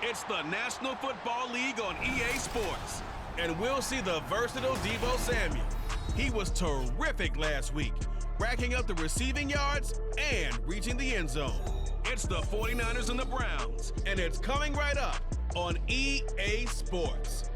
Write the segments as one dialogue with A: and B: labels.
A: It's the National Football League on EA Sports. And we'll see the versatile Deebo Samuel. He was terrific last week, racking up the receiving yards and reaching the end zone. It's the 49ers and the Browns, and it's coming right up on EA Sports.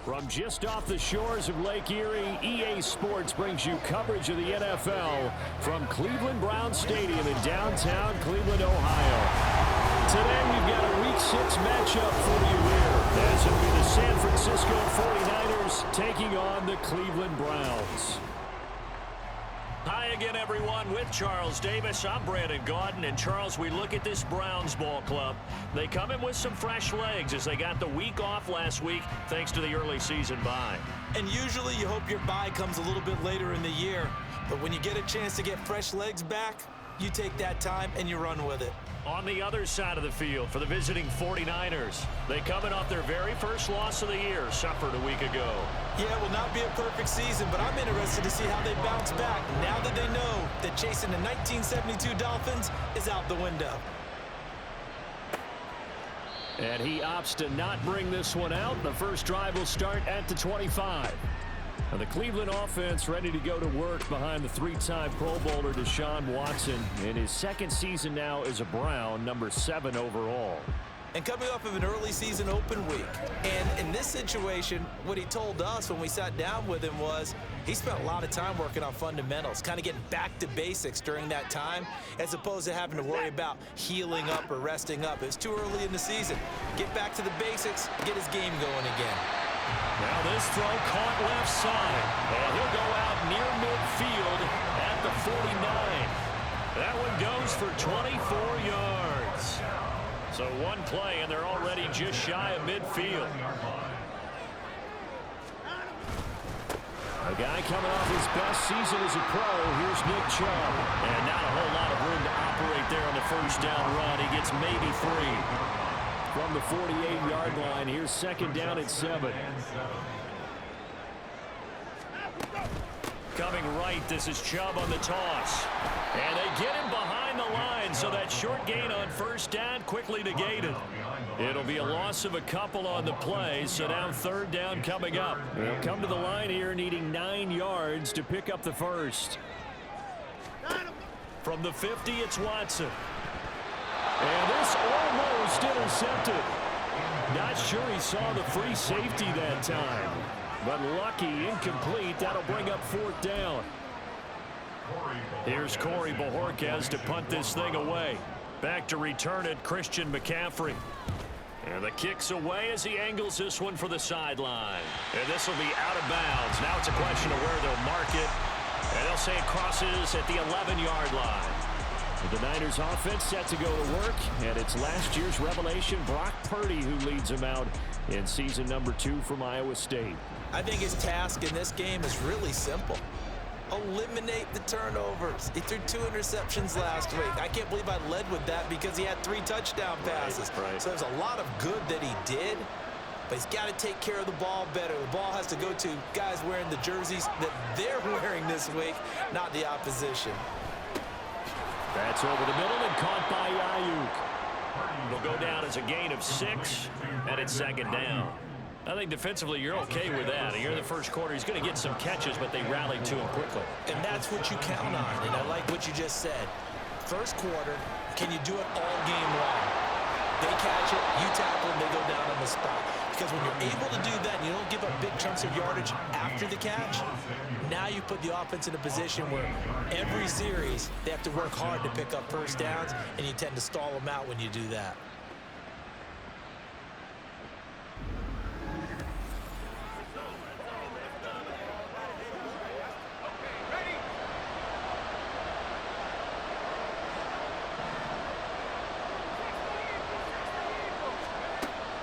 B: From just off the shores of Lake Erie, EA Sports brings you coverage of the NFL from Cleveland Browns Stadium in downtown Cleveland, Ohio. Today we've got a Week 6 matchup for you here, as it'll be the San Francisco 49ers taking on the Cleveland Browns. Hi again, everyone, with Charles Davis. I'm Brandon Gaudin. And, Charles, we look at this Browns ball club. They come in with some fresh legs as they got the week off last week thanks to the early season bye.
C: And usually you hope your bye comes a little bit later in the year. But when you get a chance to get fresh legs back, you take that time and you run with it.
B: On the other side of the field for the visiting 49ers, they coming off their very first loss of the year, suffered a week ago.
C: Yeah, it will not be a perfect season, but I'm interested to see how they bounce back now that they know that chasing the 1972 Dolphins is out the window.
B: And he opts to not bring this one out. The first drive will start at the 25. And the Cleveland offense ready to go to work behind the three-time Pro Bowler Deshaun Watson in his second season now as a Brown, number 7 overall.
C: And coming off of an early season open week. And in this situation, what he told us when we sat down with him was he spent a lot of time working on fundamentals, kind of getting back to basics during that time, as opposed to having to worry about healing up or resting up. It's too early in the season. Get back to the basics, get his game going again.
B: Now this throw caught left side, and he'll go out near midfield at the 49. That one goes for 24 yards. So one play, and they're already just shy of midfield. A guy coming off his best season as a pro, here's Nick Chubb. And not a whole lot of room to operate there on the first down run. He gets maybe 3. From the 48-yard line, here's second down at 7. Coming right, this is Chubb on the toss. And they get him behind the line, so that short gain on first down quickly negated. It'll be a loss of a couple on the play, so now third down coming up. They'll come to the line here needing 9 yards to pick up the first. From the 50, it's Watson. And this almost intercepted. Not sure he saw the free safety that time. But lucky, incomplete. That'll bring up fourth down. Here's Corey Bojorquez to punt this thing away. Back to return it, Christian McCaffrey. And the kick's away as he angles this one for the sideline. And this will be out of bounds. Now it's a question of where they'll mark it. And they'll say it crosses at the 11-yard line. The Niners offense set to go to work, and it's last year's revelation, Brock Purdy, who leads them out in season number 2 from Iowa State.
C: I think his task in this game is really simple. Eliminate the turnovers. He threw 2 interceptions last week. I can't believe I led with that because he had 3 touchdown passes.
B: Right.
C: So there's a lot of good that he did, but he's got to take care of the ball better. The ball has to go to guys wearing the jerseys that they're wearing this week, not the opposition.
B: That's over the middle and caught by Ayuk. It'll go down as a gain of 6, and it's second down. I think defensively you're okay with that. Here in the first quarter, he's going to get some catches, but they rallied to him quickly.
C: And that's what you count on, and I like what you just said. First quarter, can you do it all game long? They catch it, you tackle, and they go down on the spot. Because when you're able to do that and you don't give up big chunks of yardage after the catch, now you put the offense in a position where every series they have to work hard to pick up first downs, and you tend to stall them out when you do that.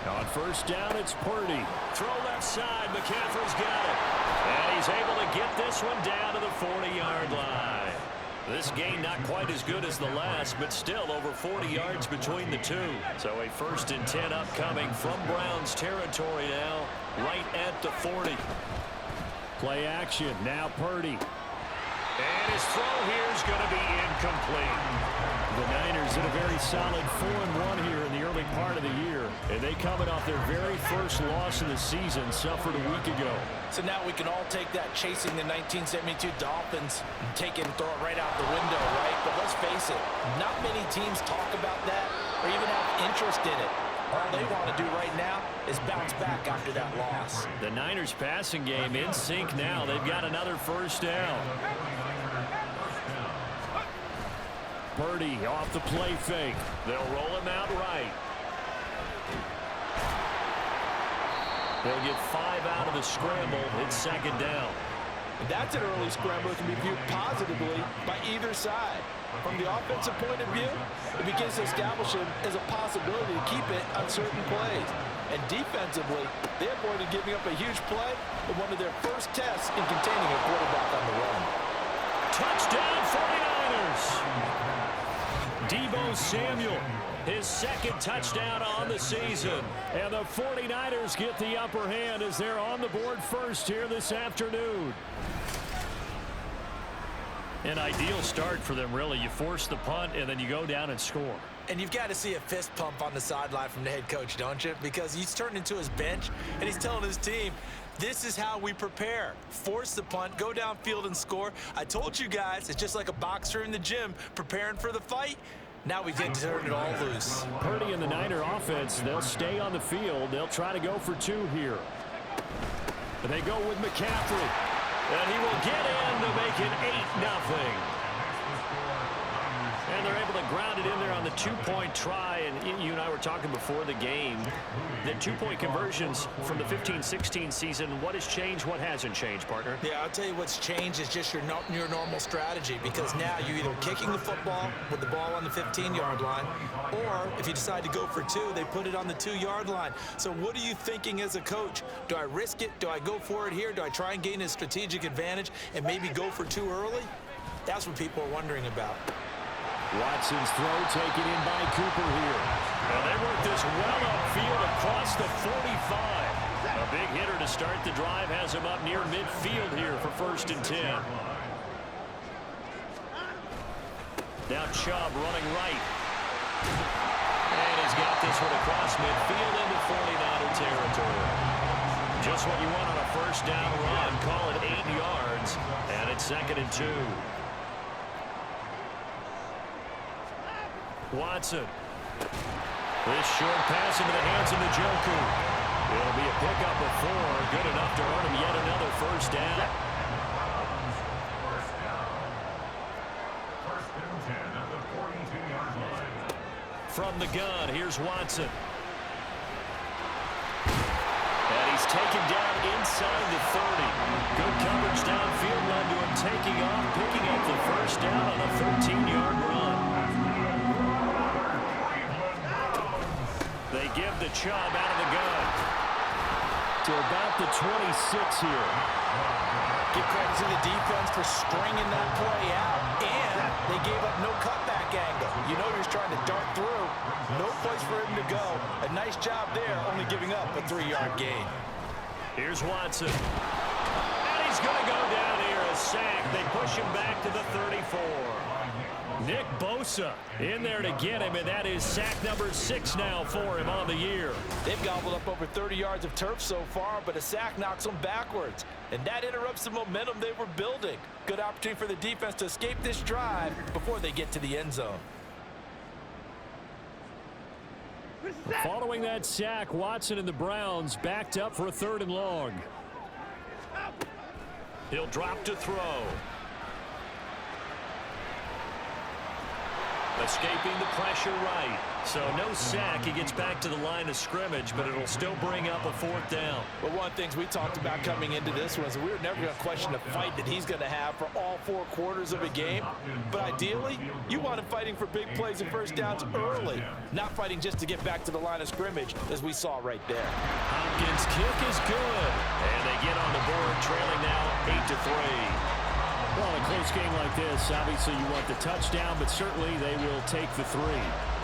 B: On first down, it's Purdy. Throw left side. McCaffrey's got it. And he's able to get this one down to the 40-yard line. This gain not quite as good as the last, but still over 40 yards between the two. So a 1st and 10 upcoming from Browns territory now, right at the 40. Play action. Now Purdy. And his throw here is going to be incomplete. The Niners had a very solid 4-1 here in the early part of the year. And they coming off their very first loss of the season, suffered a week ago.
C: So now we can all take that chasing the 1972 Dolphins and take it and throw it right out the window, right? But let's face it, not many teams talk about that or even have interest in it. All they want to do right now is bounce back after that loss.
B: The Niners passing game in sync now. They've got another first down. Purdy off the play fake. They'll roll him out right. They'll get 5 out of the scramble. It's second down.
C: That's an early scramble that can be viewed positively by either side. From the offensive point of view, it begins to establish him as a possibility to keep it on certain plays. And defensively, they avoided giving up a huge play in one of their first tests in containing a quarterback on the run.
B: Touchdown 49ers! Deebo Samuel, his second touchdown on the season. And the 49ers get the upper hand as they're on the board first here this afternoon. An ideal start for them, really. You force the punt, and then you go down and score.
C: And you've got to see a fist pump on the sideline from the head coach, don't you? Because he's turned into his bench, and he's telling his team, this is how we prepare. Force the punt, go downfield and score. I told you guys, it's just like a boxer in the gym preparing for the fight. Now we get to turn it all loose.
B: Purdy and the Niner offense, they'll stay on the field. They'll try to go for 2 here. And they go with McCaffrey. And he will get in to make it 8-0. And they're able to ground it in there on the 2-point try. And you and I were talking before the game. The 2-point conversions from the 15-16 season, what has changed, what hasn't changed, partner?
C: Yeah, I'll tell you what's changed is just your normal strategy, because now you're either kicking the football with the ball on the 15-yard line, or if you decide to go for 2, they put it on the 2-yard line. So what are you thinking as a coach? Do I risk it? Do I go for it here? Do I try and gain a strategic advantage and maybe go for 2 early? That's what people are wondering about.
B: Watson's throw taken in by Cooper here. And they work this well upfield across the 45. A big hitter to start the drive has him up near midfield here for 1st and 10. Now Chubb running right. And he's got this one across midfield into 49er territory. Just what you want on a first down run. Call it 8 yards. And it's 2nd and 2. Watson. This short pass into the hands of Njoku. It'll be a pickup of 4. Good enough to earn him yet another first down. From the gun, here's Watson. And he's taken down inside the 30. Good coverage downfield led to him taking off, picking up the first down on a 13-yard run. They give the Chubb out of the gun to about the 26 here.
C: Give credit to the defense for stringing that play out, and they gave up no cutback angle. You know he was trying to dart through. No place for him to go. A nice job there, only giving up a 3-yard gain.
B: Here's Watson. And he's going to go down here, a sack. They push him back to the 34. Nick Bosa in there to get him, and that is sack number 6 now for him on the year.
C: They've gobbled up over 30 yards of turf so far, but a sack knocks them backwards, and that interrupts the momentum they were building. Good opportunity for the defense to escape this drive before they get to the end zone.
B: Following that sack, Watson and the Browns backed up for a 3rd and long. He'll drop to throw. Escaping the pressure right. So no sack. He gets back to the line of scrimmage, but it'll still bring up a 4th down.
C: Well, one of the things we talked about coming into this was we were never going to question the fight that he's going to have for all 4 quarters of a game. But ideally, you want him fighting for big plays and first downs early, not fighting just to get back to the line of scrimmage, as we saw right there.
B: Hopkins' kick is good. And they get on the board, trailing now 8-3. Well, in a close game like this, obviously you want the touchdown, but certainly they will take the 3.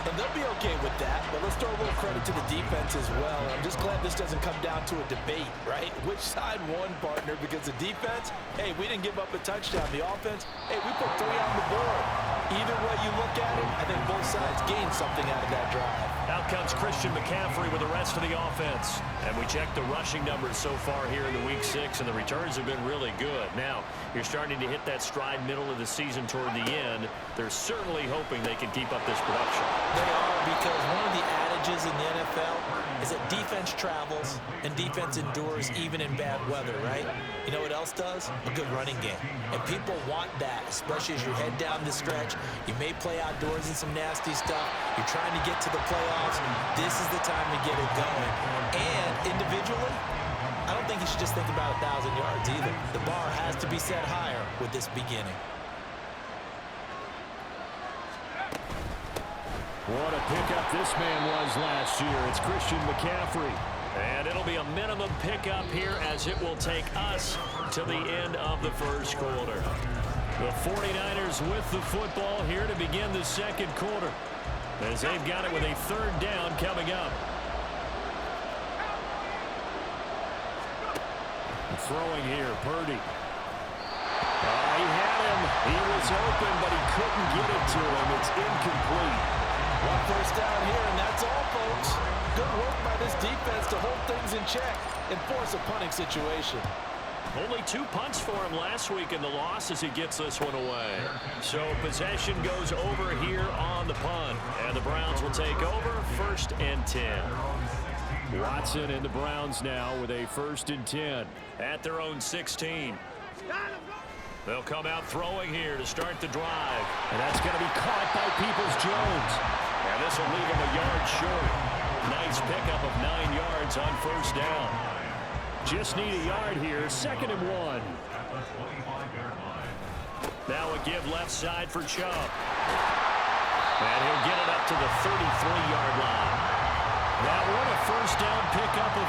C: And they'll be okay with that, but let's throw a little credit to the defense as well. I'm just glad this doesn't come down to a debate, right? Which side won, partner? Because the defense, hey, we didn't give up a touchdown. The offense, hey, we put 3 on the board. Either way you look at it, I think both sides gained something out of that drive.
B: Out comes Christian McCaffrey with the rest of the offense. And we checked the rushing numbers so far here in the Week 6, and the returns have been really good. Now, you're starting to hit that stride middle of the season toward the end. They're certainly hoping they can keep up this production.
C: They are, because one of the adages in the NFL is that defense travels and defense endures even in bad weather, right? You know what else does? A good running game. And people want that, especially as you head down the stretch. You may play outdoors in some nasty stuff. You're trying to get to the playoffs. This is the time to get it going. And individually, I don't think you should just think about 1,000 yards either. The bar has to be set higher with this beginning.
B: What a pickup this man was last year. It's Christian McCaffrey. And it'll be a minimum pickup here as it will take us to the end of the first quarter. The 49ers with the football here to begin the second quarter, as they've got it with a 3rd down coming up. Throwing here, Purdy. He had him. He was open, but he couldn't get it to him. It's incomplete.
C: 1 first down here, and that's all, folks. Good work by this defense to hold things in check and force a punting situation.
B: Only 2 punts for him last week in the loss as he gets this one away. So possession goes over here on the punt, and the Browns will take over 1st and 10. Watson and the Browns now with a 1st and 10 at their own 16. They'll come out throwing here to start the drive. And that's going to be caught by Peoples-Jones. And this will leave him a yard short. Nice pickup of 9 yards on 1st down. Just need a yard here, 2nd and 1. Now a give left side for Chubb. And he'll get it up to the 33-yard line. That one a 1st down pickup of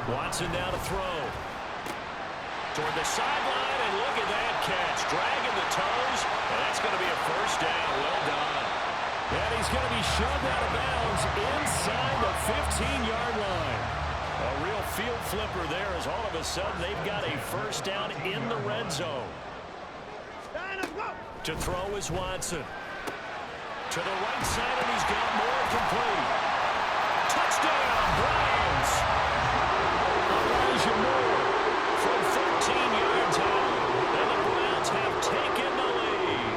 B: 8. Watson now to throw. Toward the sideline, and look at that catch. Dragging the toes, and that's going to be a 1st down. Well done. And he's going to be shoved out of bounds inside the 15-yard line. A real field flipper there, as all of a sudden they've got a 1st down in the red zone. To throw is Watson. To the right side, and he's got more complete. Touchdown, Browns! Elijah Moore from 13 yards out, and the Browns have taken the lead.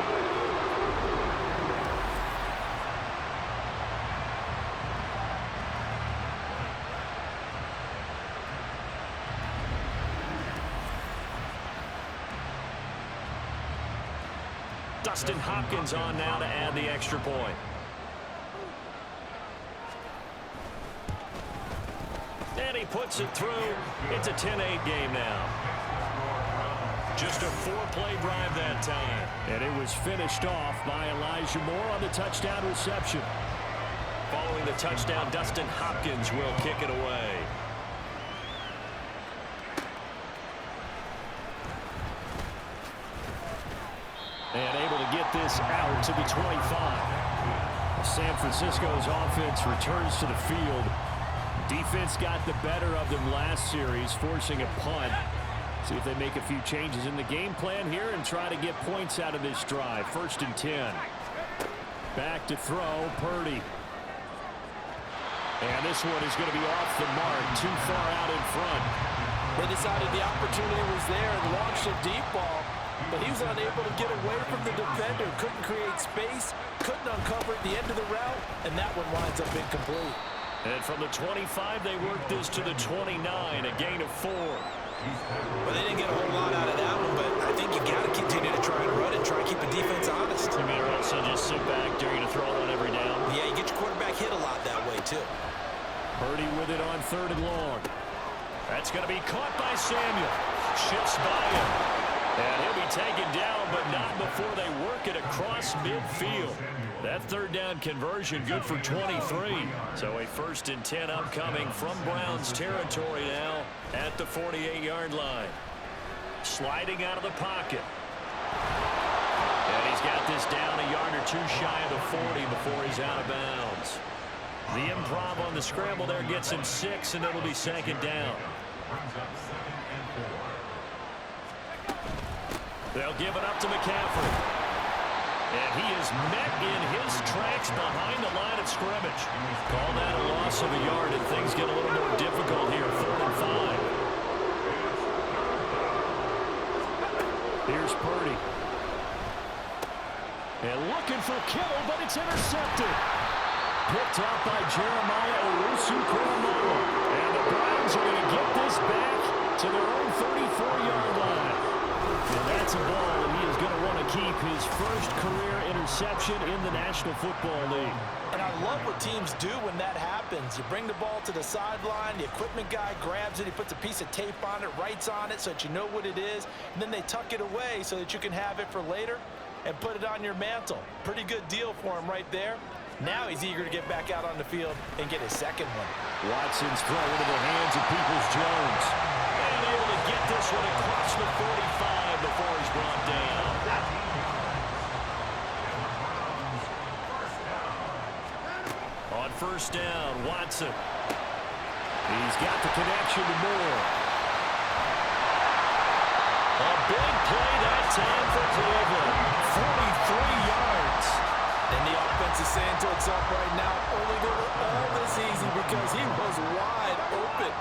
B: Dustin Hopkins on now to add the extra point. And he puts it through. It's a 10-8 game now. Just a 4-play drive that time. And it was finished off by Elijah Moore on the touchdown reception. Following the touchdown, Dustin Hopkins will kick it away. And able to get this out to the 25. San Francisco's offense returns to the field. Defense got the better of them last series, forcing a punt. See if they make a few changes in the game plan here and try to get points out of this drive. 1st and 10. Back to throw, Purdy. And this one is going to be off the mark, too far out in front.
C: They decided the opportunity was there and launched a deep ball, but he was unable to get away from the defender. Couldn't create space, couldn't uncover at the end of the route, and that one winds up incomplete.
B: And from the 25, they worked this to the 29, a gain of 4.
C: Well, they didn't get a whole lot out of that one, but I think you got to continue to try and run it, try and keep the defense honest.
B: You mean, or else they'll just sit back, dare you to throw on every down?
C: Yeah, you get your quarterback hit a lot that way, too.
B: Purdy with it on 3rd and long. That's going to be caught by Samuel. Shifts by him. And he'll be taken down, but not before they work it across midfield. That 3rd down conversion good for 23. So a 1st and 10 upcoming from Browns territory now at the 48-yard line. sliding out of the pocket. And he's got this down a yard or two shy of the 40 before he's out of bounds. The improv on the scramble there gets him 6, and it'll be second down. They'll give it up to McCaffrey. And he is met in his tracks behind the line of scrimmage. Call that a loss of a yard, and things get a little more difficult here. 4th and 5. Here's Purdy. And looking for Kittle, but it's intercepted. Picked up by Jeremiah Owusu-Koramoah. And the Browns are going to get this back to their own 34-yard line. And that's a ball, and he is going to want to keep his first career interception in the National Football League.
C: And I love what teams do when that happens. You bring the ball to the sideline, the equipment guy grabs it, he puts a piece of tape on it, writes on it so that you know what it is, and then they tuck it away so that you can have it for later and put it on your mantle. Pretty good deal for him right there. Now he's eager to get back out on the field and get his second one.
B: Watson's throw into the hands of Peoples-Jones. And able to get this one across the 45 before he's brought down. On first down, Watson. He's got the connection to Moore. A big play that time for Cleveland. 43 yards.
C: And the offense is saying to itself right now, only they were all this easy because he was wide open.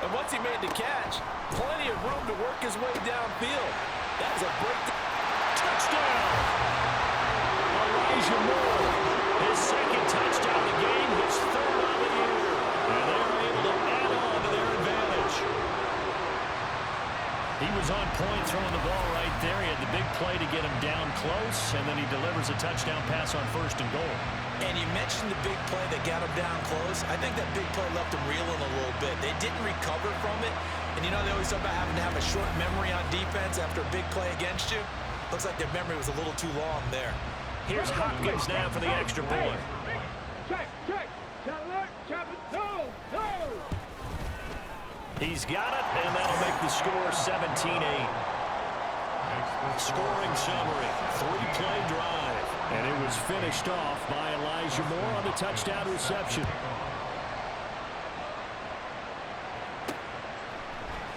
C: And once he made the catch, plenty of room to work his way downfield. That was a breakdown.
B: Touchdown! Elijah Moore, his second touchdown of the game, his third of the year. And they were able to add on to their advantage. He was on point throwing the ball right there. He had the big play to get him down close, and then he delivers a touchdown pass on 1st and goal.
C: And you mentioned the big play that got him down close. I think that big play left him reeling a little bit. They didn't recover from it. And you know they always talk about having to have a short memory on defense after a big play against you. Looks like their memory was a little too long there.
B: Here's Hopkins now for the extra point.
D: Check. No.
B: He's got it, and that'll make the score 17-8. Scoring summary, 3-play drive. And it was finished off by Elijah Moore on the touchdown reception.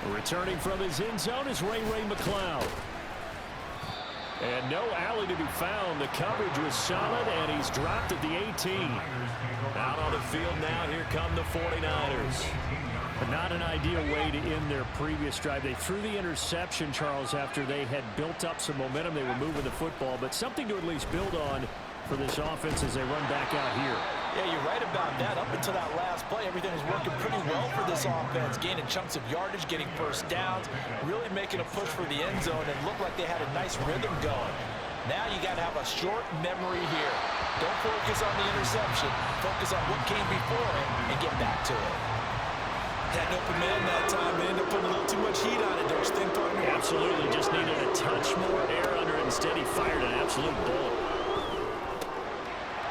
B: Returning from his end zone is Ray McCloud. And no alley to be found. The coverage was solid, and he's dropped at the 18. Out on the field now, here come the 49ers. Not an ideal way to end their previous drive. They threw the interception, Charles, after they had built up some momentum. They were moving the football, but something to at least build on for this offense as they run back out here.
C: Yeah, you're right about that. Up until that last play, everything was working pretty well for this offense, gaining chunks of yardage, getting first downs, really making a push for the end zone, and looked like they had a nice rhythm going. Now you got to have a short memory here. Don't focus on the interception. Focus on what came before it and get back to it. Had an open man that time. They ended up putting a little too much heat on it, don't you think, partner?
B: Absolutely. Just needed a touch more air under it. Instead, he fired an absolute bullet.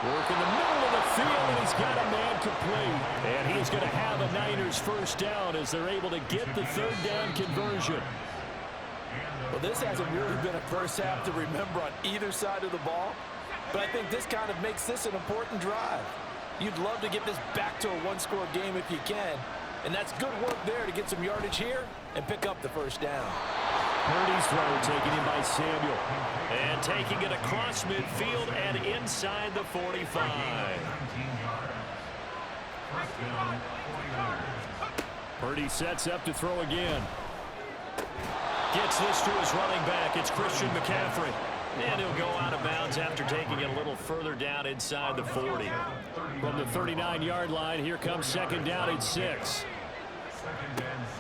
B: Work in the middle of the field, and he's got a man complete. And he's going to have a Niners first down as they're able to get the third down conversion.
C: Well, this hasn't really been a first half to remember on either side of the ball. But I think this kind of makes this an important drive. You'd love to get this back to a one-score game if you can. And that's good work there to get some yardage here and pick up the first down.
B: Purdy's throw taken in by Samuel. And taking it across midfield and inside the 45. Purdy sets up to throw again. Gets this to his running back. It's Christian McCaffrey. And he'll go out of bounds after taking it a little further down inside the 40. From the 39-yard line, here comes second down at 6.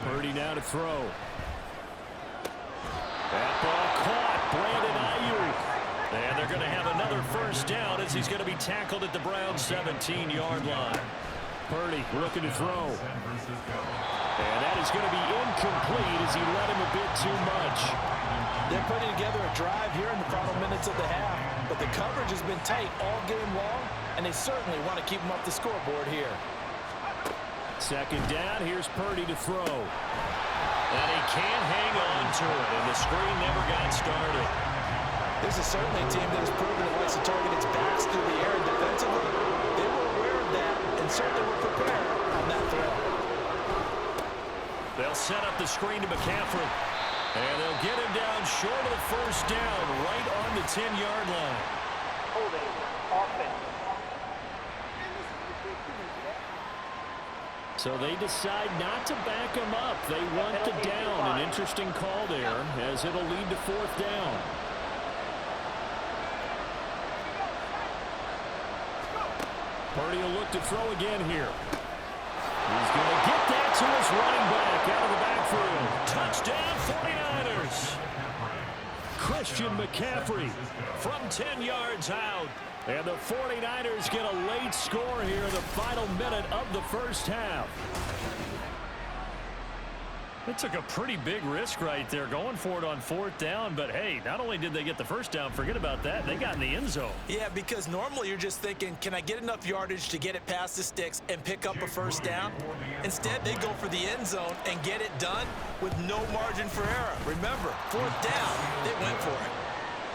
B: Purdy now to throw. That ball caught. Brandon Ayuk. And they're going to have another first down as he's going to be tackled at the Browns' 17-yard line. Purdy looking to throw. And that is going to be incomplete as he led him a bit too much.
C: They're putting together a drive here in the final minutes of the half, but the coverage has been tight all game long, and they certainly want to keep them up the scoreboard here.
B: Second down, here's Purdy to throw. And he can't hang on to it, and the screen never got started.
C: This is certainly a team that has proven it likes to target its backs through the air and defensively. They were aware of that and certainly were prepared on that throw.
B: They'll set up the screen to McCaffrey. And they'll get him down short of the first down, right on the 10-yard line.
D: Holding offense.
B: So they decide not to back him up. They want the down. An interesting call there, as it'll lead to fourth down. Purdy will look to throw again here. He's going to get that to his running back out of the backfield. Touchdown, 49ers. Christian McCaffrey from 10 yards out. And the 49ers get a late score here in the final minute of the first half. They took a pretty big risk right there going for it on fourth down. But, hey, not only did they get the first down, forget about that, they got in the end zone.
C: Yeah, because normally you're just thinking, can I get enough yardage to get it past the sticks and pick up a first down? Instead, they go for the end zone and get it done with no margin for error. Remember, fourth down, they went for it.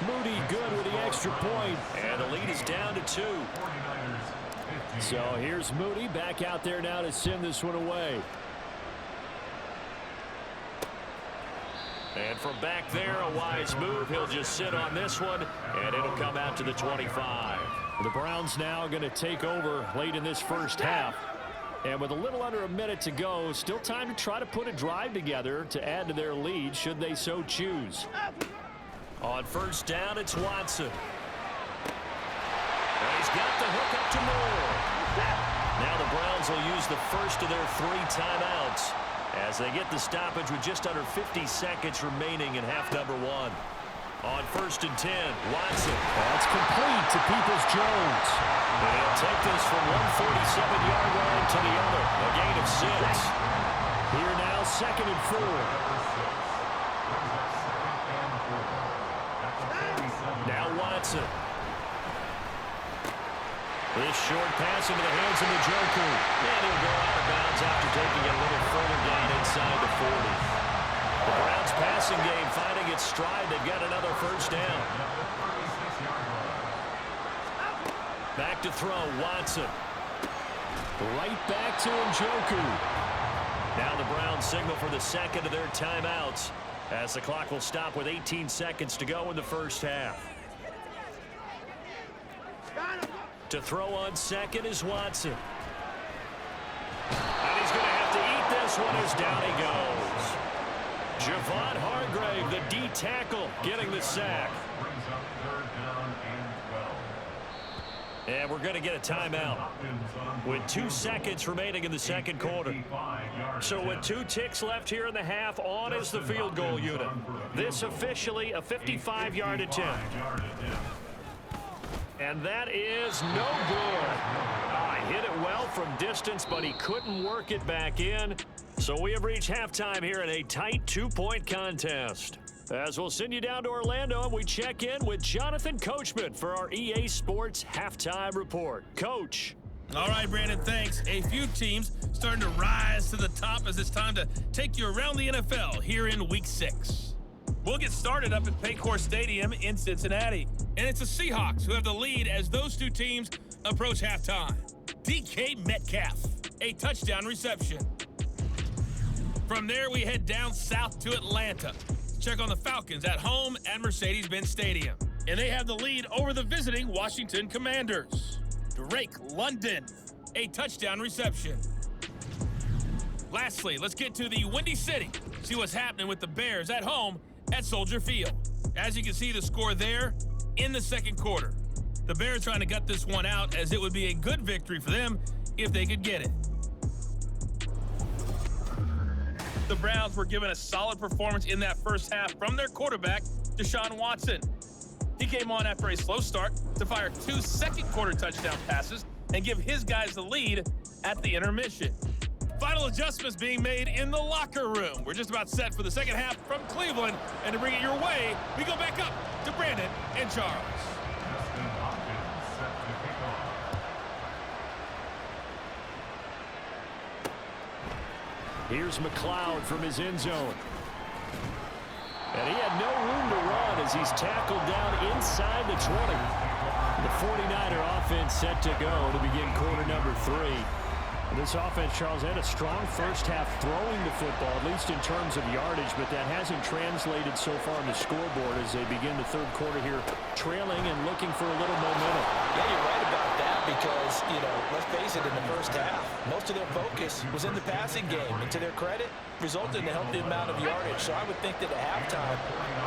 B: Moody good with the extra point, and the lead is down to 2. So here's Moody back out there now to send this one away. And from back there, a wise move. He'll just sit on this one, and it'll come out to the 25. The Browns now going to take over late in this first half. And with a little under a minute to go, still time to try to put a drive together to add to their lead should they so choose. On first down, it's Watson. And he's got the hook up to Moore. Now the Browns will use the first of their 3 timeouts as they get the stoppage with just under 50 seconds remaining in half number 1. On first and 10, Watson. That's complete to Peoples-Jones. And he'll take this from 147-yard line to the other. A gain of 6. Here now, second and 4. Now Watson. This short pass into the hands of Njoku. And he'll go out of bounds after taking it a little further down inside the 40. The Browns passing game finding its stride. They've got another first down. Back to throw, Watson. Right back to Njoku. Now the Browns signal for the second of their timeouts as the clock will stop with 18 seconds to go in the first half. To throw on second is Watson. And he's going to have to eat this one as down he goes. Javon Hargrave, the D tackle, getting the sack. And we're going to get a timeout with 2 seconds remaining in the second quarter. So with 2 ticks left here in the half, on is the field goal unit. This officially a 55-yard attempt. And that is no good. Hit it well from distance, but he couldn't work it back in. So we have reached halftime here in a tight 2-point contest. As we'll send you down to Orlando, and we check in with Jonathan Coachman for our EA Sports Halftime Report. Coach.
A: All right, Brandon, thanks. A few teams starting to rise to the top as it's time to take you around the NFL here in Week 6. We'll get started up at Paycor Stadium in Cincinnati. And it's the Seahawks who have the lead as those 2 teams approach halftime. DK Metcalf, a touchdown reception. From there, we head down south to Atlanta. Check on the Falcons at home at Mercedes-Benz Stadium. And they have the lead over the visiting Washington Commanders. Drake London, a touchdown reception. Lastly, let's get to the Windy City. See what's happening with the Bears at home at Soldier Field. As you can see the score there in the second quarter. The Bears trying to gut this one out as it would be a good victory for them if they could get it. The Browns were given a solid performance in that first half from their quarterback, Deshaun Watson. He came on after a slow start to fire 2 second-quarter touchdown passes and give his guys the lead at the intermission. Final adjustments being made in the locker room. We're just about set for the second half from Cleveland. And to bring it your way, we go back up to Brandon and Charles.
B: Here's McLeod from his end zone. And he had no room to run as he's tackled down inside the 20. The 49er offense set to go to begin quarter number 3. And this offense, Charles, had a strong first half throwing the football, at least in terms of yardage, but that hasn't translated so far on the scoreboard as they begin the third quarter here, trailing and looking for a little momentum.
C: Yeah, you're right about that because, let's face it, in the first half, most of their focus was in the passing game. And to their credit, resulted in a healthy amount of yardage. So I would think that at halftime,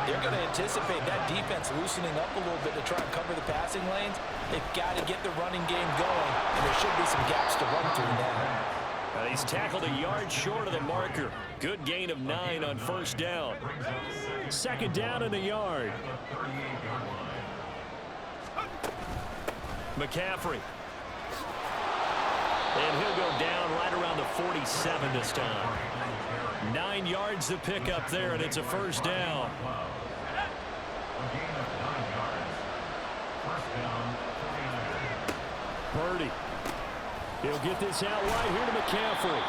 C: they're going to anticipate that defense loosening up a little bit to try and cover the passing lanes. They've got to get the running game going, and there should be some gaps to run through now.
B: He's tackled a yard short of the marker. Good gain of 9 on first down. Second down and a yard. McCaffrey. And he'll go down right around the 47 this time. 9 yards to pick up there, and it's a first down. Purdy. He'll get this out right here to McCaffrey.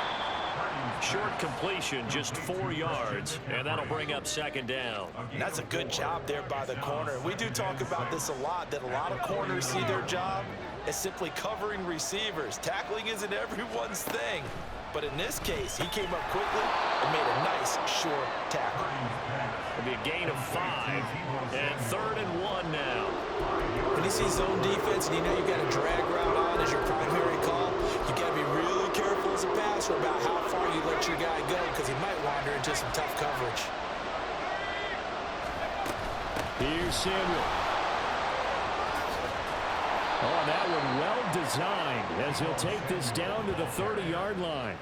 B: Short completion, just 4 yards, and that'll bring up second down.
C: And that's a good job there by the corner. We do talk about this a lot, that a lot of corners see their job as simply covering receivers. Tackling isn't everyone's thing. But in this case, he came up quickly and made a nice, short tackle.
B: It'll be a gain of 5, and 3rd and 1 now.
C: When you see zone defense and you know you've got a drag route on as your primary call, you got to be really careful as a passer about how far you let your guy go because he might wander into some tough coverage.
B: Here's Samuel. Oh, that one well designed as he'll take this down to the 30-yard line.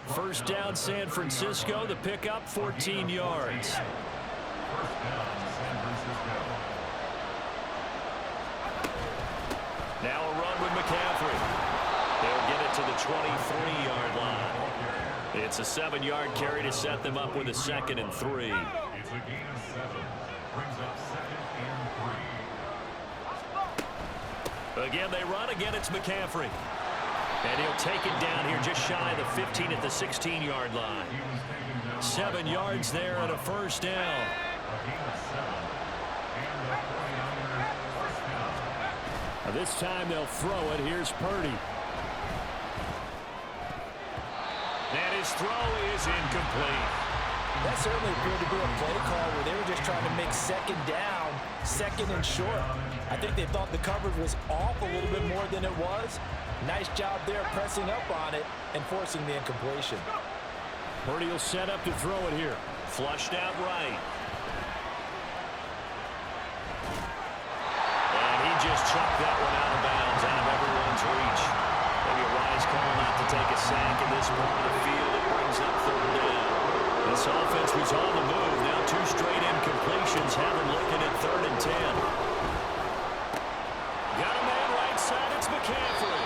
B: First down, San Francisco. The pickup, 14 yards. Now a run with McCaffrey. They'll get it to the 23-yard line. It's a 7-yard carry to set them up with a 2nd and 3. Again, they run. Again, it's McCaffrey. And he'll take it down here just shy of the 15 at the 16-yard line. 7 yards there and a first down. Now this time they'll throw it. Here's Purdy. And his throw is incomplete.
C: That certainly appeared to be a play call where they were just trying to make second down, 2nd and short. I think they thought the coverage was off a little bit more than it was. Nice job there pressing up on it and forcing the incompletion.
B: Purdy will set up to throw it here. Flushed out right. And he just chucked that one out of bounds, out of everyone's reach. Maybe a wise call not to take a sack in this part of the field. It brings up 3rd down. This offense was on the move. Now 2 straight incompletions have him looking at 3rd and 10. Got a man right side. It's McCaffrey.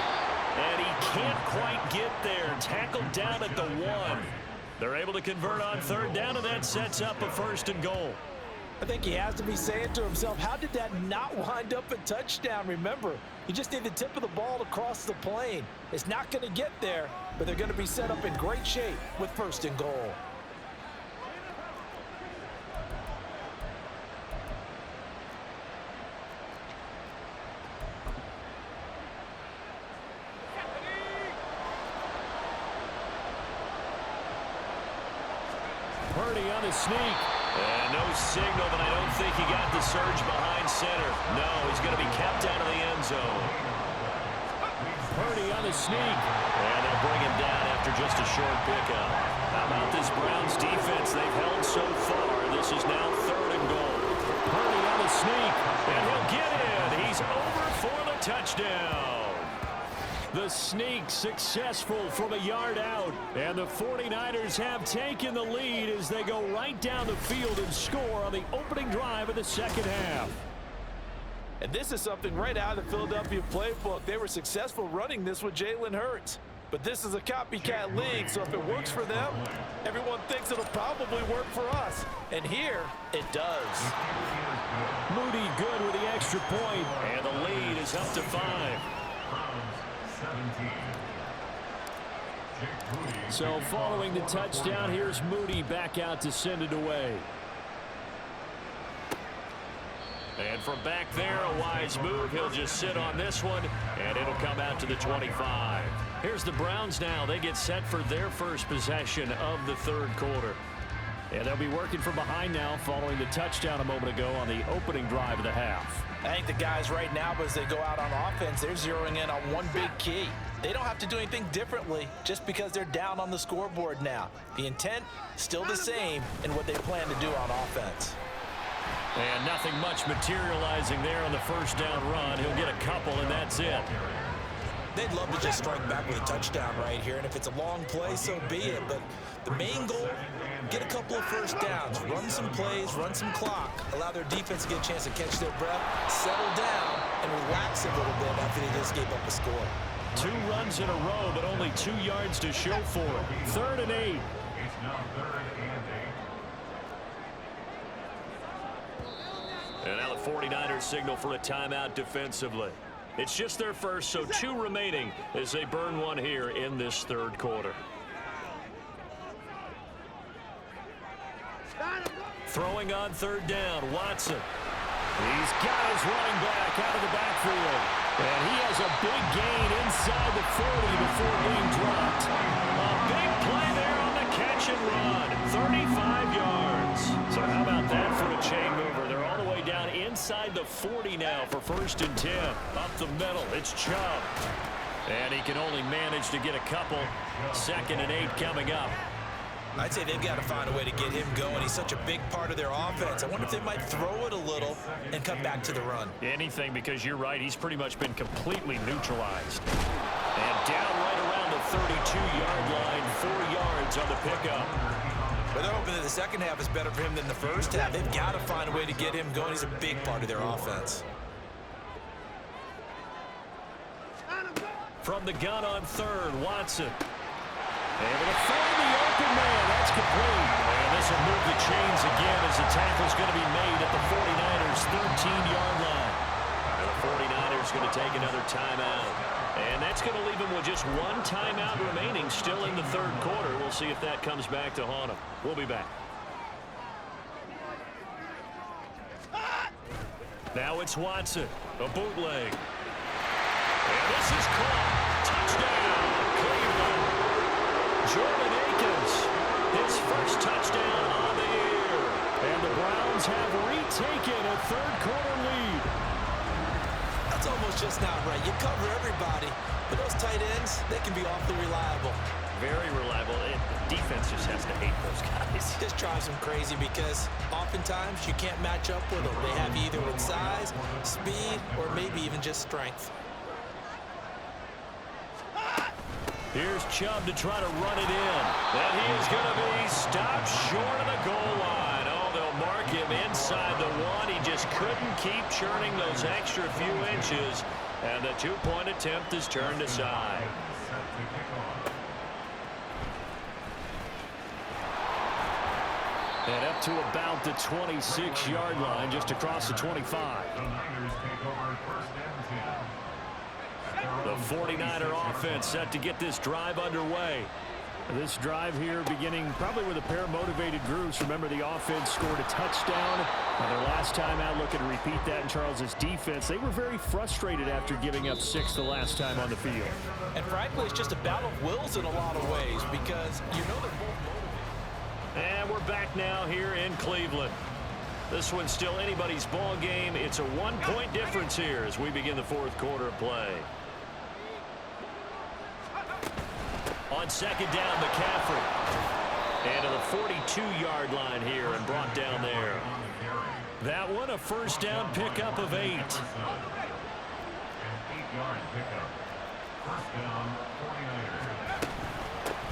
B: And he can't quite get there. Tackled down at the 1. They're able to convert on 3rd down, and that sets up a 1st and goal.
C: I think he has to be saying to himself, how did that not wind up a touchdown? Remember, you just need the tip of the ball to cross the plane. It's not going to get there, but they're going to be set up in great shape with 1st and goal.
B: Purdy on the sneak. And no signal, but I don't think he got the surge behind center. No, he's going to be kept out of the end zone. Purdy on the sneak. And they'll bring him down after just a short pickup. How about this Browns defense they've held so far? This is now 3rd and goal. Purdy on the sneak. And he'll get in. He's over for the touchdown. The sneak successful from a yard out. And the 49ers have taken the lead as they go right down the field and score on the opening drive of the 2nd half.
C: And this is something right out of the Philadelphia playbook. They were successful running this with Jalen Hurts. But this is a copycat league, so if it works for them, everyone thinks it'll probably work for us. And here, it does.
B: Moody good with the extra point. And the lead is up to 5. So following the touchdown, here's Moody back out to send it away. And from back there, a wise move. He'll just sit on this one, and it'll come out to the 25. Here's the Browns now. They get set for their first possession of the third quarter. And they'll be working from behind now following the touchdown a moment ago on the opening drive of the half.
C: I think the guys right now, as they go out on offense, they're zeroing in on one big key. They don't have to do anything differently just because they're down on the scoreboard now. The intent, still the same in what they plan to do on offense.
B: And nothing much materializing there on the first down run. He'll get a couple, and that's it.
C: They'd love to just strike back with a touchdown right here, and if it's a long play, so be it. But the main goal, get a couple of first downs, run some plays, run some clock, allow their defense to get a chance to catch their breath, settle down, and relax a little bit after they just gave up a score.
B: 2 runs in a row, but only 2 yards to show for it. 3rd and 8.
E: It's now 3rd and 8.
B: And now the 49ers signal for a timeout defensively. It's just their first, so 2 remaining as they burn one here in this third quarter. Throwing on 3rd down, Watson. He's got his running back out of the backfield. And he has a big gain inside the 40 before being dropped. A big play there on the catch and run. 35 yards. So how about that for a chain mover? They're all the way down inside the 40 now for 1st and 10. Up the middle, it's Chubb. And he can only manage to get a couple. 2nd and 8 coming up.
C: I'd say they've got to find a way to get him going. He's such a big part of their offense. I wonder if they might throw it a little and come back to the run.
B: Anything, because you're right, he's pretty much been completely neutralized. And down right around the 32-yard line, 4 yards on the pickup.
C: But they're hoping that the second half is better for him than the first half. They've got to find a way to get him going. He's a big part of their offense.
B: From the gun on 3rd, Watson. Able to find the open man. That's complete. And this will move the chains again as the tackle's going to be made at the 49ers' 13-yard line. And the 49ers going to take another timeout. And that's going to leave them with just 1 timeout remaining still in the third quarter. We'll see if that comes back to haunt them. We'll be back. Now it's Watson. A bootleg. And this is caught. Touchdown, Cleveland. Jordan Akins, his first touchdown on the year. And the Browns have retaken a third-quarter lead.
C: That's almost just not right. You cover everybody, but those tight ends, they can be awfully reliable.
B: Very reliable. The defense just has to hate those guys.
C: Just drives them crazy because oftentimes you can't match up with them. They have you either with size, speed, or maybe even just strength.
B: Here's Chubb to try to run it in. And he's going to be stopped short of the goal line. Oh, they'll mark him inside the 1. He just couldn't keep churning those extra few inches. And the 2-point attempt is turned aside. And up to about the 26-yard line, just across the 25. The 49er offense set to get this drive underway. This drive here beginning probably with a pair of motivated groups. Remember, the offense scored a touchdown. Their last time out, looking to repeat that in Charles's defense. They were very frustrated after giving up 6 the last time on the field.
C: And frankly, it's just a battle of wills in a lot of ways because you know they're both motivated.
B: And we're back now here in Cleveland. This one's still anybody's ball game. It's a 1-point difference here as we begin the fourth quarter of play. On 2nd down, McCaffrey. And to the 42-yard line here and brought down there. That one a first down pickup of 8.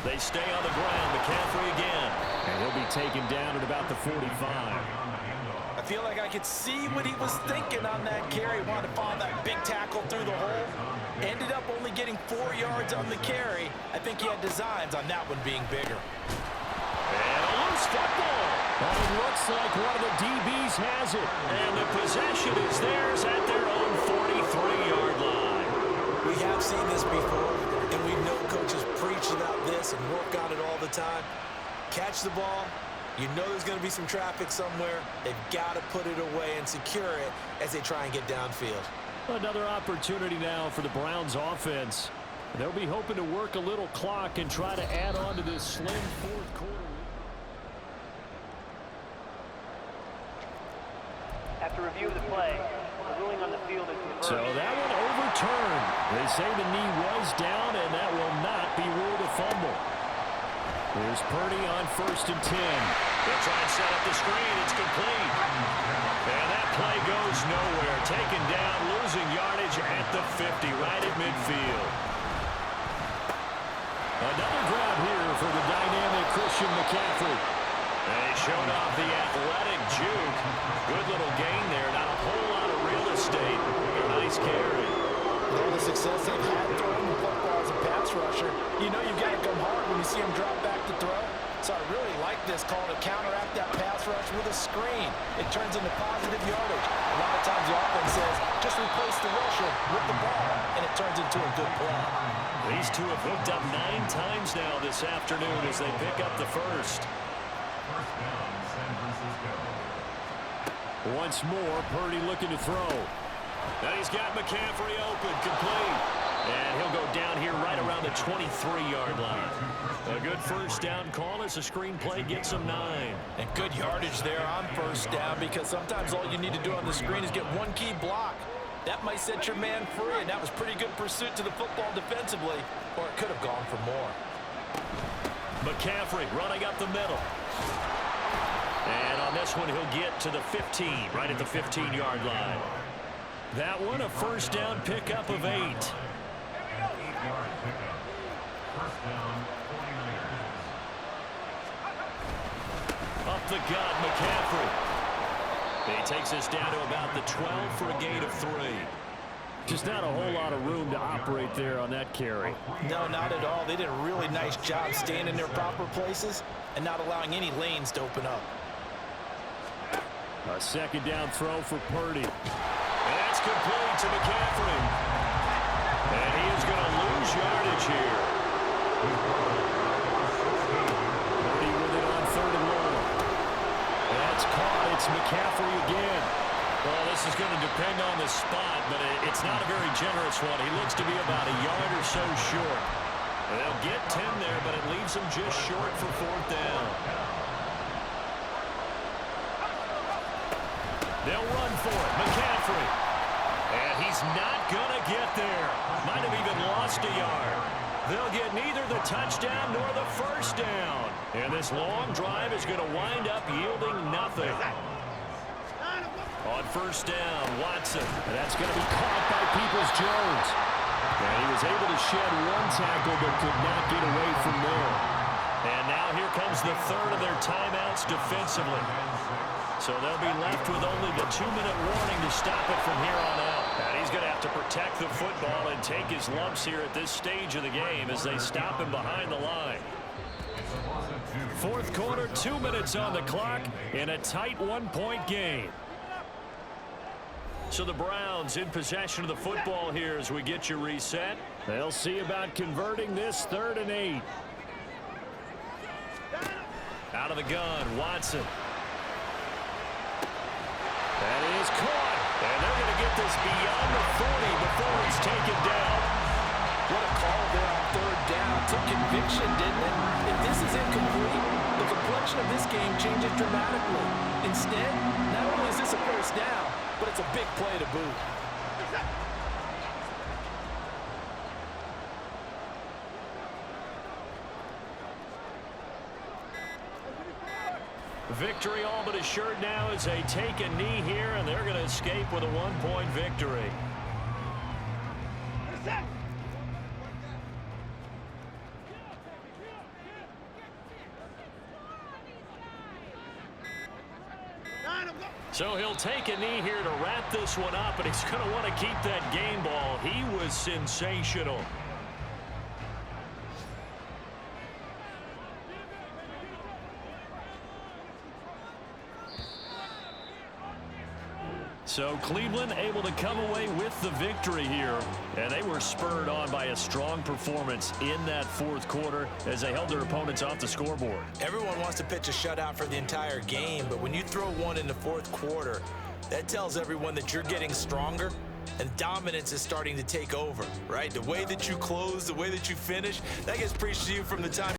B: They stay on the ground. McCaffrey again. And he'll be taken down at about the 45.
C: I feel like I could see what he was thinking on that carry. Wanted to follow that big tackle through the hole. Ended up only getting 4 yards on the carry. I think he had designs on that one being bigger.
B: And a loose football. But it looks like one of the DBs has it. And the possession is theirs at their own 43-yard line.
C: We have seen this before. and we know coaches preach about this and work on it all the time. Catch the ball. You know there's going to be some traffic somewhere. They've got to put it away and secure it as they try and get downfield.
B: Another opportunity now for the Browns offense. They'll be hoping to work a little clock and try to add on to this slim fourth quarter.
D: After review of the play, the ruling on the field is reversed.
B: So that one overturned. They say the knee was down, and that will not be ruled a fumble. Here's Purdy on 1st and 10. They'll try and set up the screen. It's complete. And that play goes nowhere. Taken down, losing yardage at the 50, right at midfield. Another grab here for the dynamic Christian McCaffrey. And he showed off the athletic juke. Good little gain there. Not a whole lot of real estate. A nice carry.
C: All the success they've had throwing the football as a pass rusher, you know you've got to come hard when you see him drop back to throw. So I really like this call to counteract that pass rush with a screen. It turns into positive yardage. A lot of times the offense says, just replace the rusher with the ball, and it turns into a good play.
B: These two have hooked up 9 times now this afternoon as they pick up the first.
E: First down, San Francisco.
B: Once more, Purdy looking to throw. And he's got McCaffrey open, complete. And he'll go down here right around the 23-yard line. A good first down call as the screen play gets him 9.
C: And good yardage there on first down, because sometimes all you need to do on the screen is get one key block. That might set your man free, and that was pretty good pursuit to the football defensively, or it could have gone for more.
B: McCaffrey running up the middle. And on this one, he'll get to the 15, right at the 15-yard line. That one, a first down pickup of 8.
E: 8-yard pickup. First down, 49ers.
B: Up the gut, McCaffrey. He takes us down to about the 12 for a gain of 3. Just not a whole lot of room to operate there on that carry.
C: No, not at all. They did a really nice job staying in their proper places and not allowing any lanes to open up.
B: A second down throw for Purdy. And that's complete to McCaffrey. And he is going to lose yardage here. Purdy with it on 3rd and long. That's caught. It's McCaffrey again. Well, this is going to depend on the spot, but it's not a very generous one. He looks to be about a yard or so short. They'll get 10 there, but it leaves him just short for 4th down. They'll run for it. McCaffrey. And he's not going to get there. Might have even lost a yard. They'll get neither the touchdown nor the first down. And this long drive is going to wind up yielding nothing. On first down, Watson. And that's going to be caught by Peoples-Jones. And he was able to shed one tackle but could not get away from there. And now here comes the 3rd of their timeouts defensively. So they'll be left with only the 2-minute warning to stop it from here on out. And he's going to have to protect the football and take his lumps here at this stage of the game as they stop him behind the line. 4th quarter, 2 minutes on the clock in a tight 1-point game. So the Browns in possession of the football here as we get you reset. They'll see about converting this 3rd and 8. Out of the gun, Watson. That is caught. And they're going to get this beyond the 40 before it's taken down.
C: What a call there on 3rd down. Took conviction, didn't it? If this is incomplete, the complexion of this game changes dramatically. Instead, not only is this a first down, but it's a big play to boot.
B: Victory all but assured now as they take a knee here, and they're going to escape with a 1-point victory. So he'll take a knee here to wrap this one up, and he's going to want to keep that game ball. He was sensational. So Cleveland able to come away with the victory here. And they were spurred on by a strong performance in that fourth quarter as they held their opponents off the scoreboard.
C: Everyone wants to pitch a shutout for the entire game, but when you throw one in the fourth quarter, that tells everyone that you're getting stronger and dominance is starting to take over, right? The way that you close, the way that you finish, that gets preached to you from the time